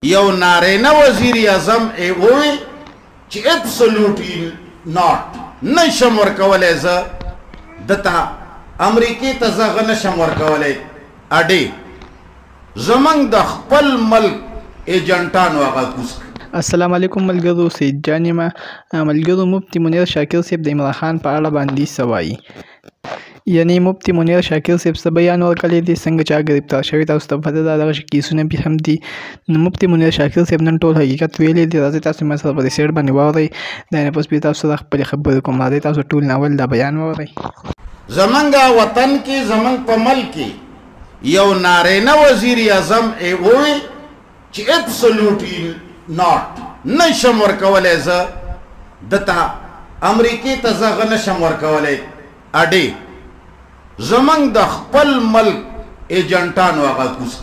یو نارینه وزیر اعظم ووی چې ابسولوټلی ناٹ نشم ورکولی زه دته امریکې ته زه هغه نشم ورکولی اډې زمونږ د خپل ملک ایجنټانو هغه کوز السلام علیکم ملګرو، سید جان یم. ملګرو، مفتي منیر شاکر صاحب د عمران خان په اړه باندې څه وایي؟ یعنی مفتي منیر شاکر صاحب څه بیان ورکړی دی، څنګه چا ګرفتار شوی، تاسو ته پته ده دغه کیسونه بیا هم دي. نو مفتي منیر شاکر صاحب نن ټول حقیقت ویلی دی. راځئ تاسو ما سره په دې سیټ باندې واورئ. دا نه پس بیا تاسو سره خپلې خبرې کوم. راځئ تاسو ټول ناول دا بیان واورئ. زمونږ وطن کې زمونږ په ملک کې یو نارینه وزیر اعظم ووی چې ابسولوټلی ناٹ نشم ورکولی زه دته امریکې ته زه هغه نشم ورکولی اډې زمونږ د خپل ملک ایجنټانو هغه کوز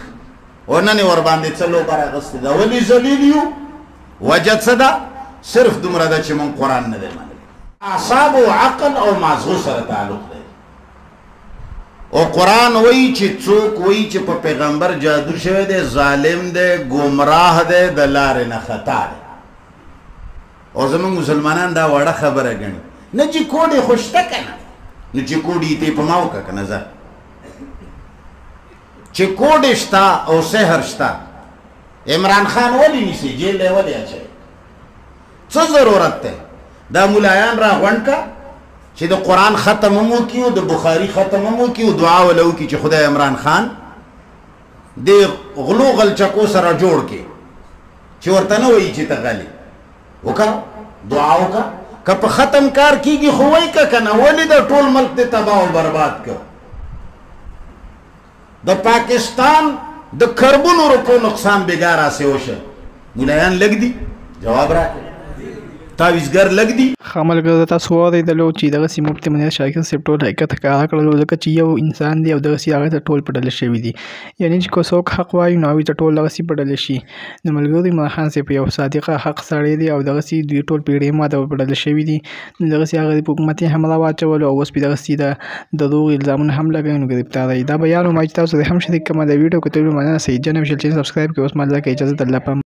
او نن یې ورباندې څه لوبه راغستې ده. ولې ذلیل یو؟ وجه څه ده؟ صرف دومره ده چې مونږ قرآن نه دی منلی. اعصاب او عقل او مازغو سره تعلق دی. او قرآن وایي چې څوک وایي چې په پیغمبر جادو شوی دی ظالم دی، ګمراه دی، د لارې نه خطا دی. او زمونږ مسلمانان دا وړه خبره ګڼي. نه چې کوډې خو شته که نه، نو چې کوډې یې په ما وکړه که نه زه چې کوډې شته او سحر شته، عمران خان ولې نیسي؟ جیل دی ولې اچوي؟ څه ضرورت دی؟ دا ملایان را غونډ که چې د قرآن ختم هم وکړي او د بخاري ختم هم وکړي او دعا وله وکړي چې خدای عمران خان د غلو غلچکو سره جوړ کړي چې ورته نه وایي چې ته غلې وکړه، دعا وکړه. که په ختم کار کېږي خو وایي که که نه، ولې د ټول ملک دې تباه او برباد کړ؟ د پاکستان د کربونو روپو نقصان بېګا راسې وشه. ملایان لږ دي؟ جواب راکړه. تعویزګر لږ دي؟ ښه ملګرو، تاسو واورېدلو چې دغسې مفتي منیر شاکر صاحب ټول حقیقت ښکاره کړلو، ځکه چې یو انسان دی او دغسې هغه ته ټول په ډله شوي دي. یعنې چې که څوک حق وایي نو هغوی ته ټول دغسې په ډله شي. نو ملګرو، عمران خان صاحب یو صادقه حق سړی دی او دغسې دوی ټول پیړۍ ماته په ډله شوي دي. نو دغسې هغه په حکومت یې هم راواچولو او اوس پې دغسې د دروغ الزامونه هم لګوي، نو ګرفتاروي. دا بیان وم چې تاسو هم شریک کړم. د ویډیو کتلو مننه. سید جان افیشیل چینل سبسکرایب کړئ. اوس مهال کې اجازه د الله په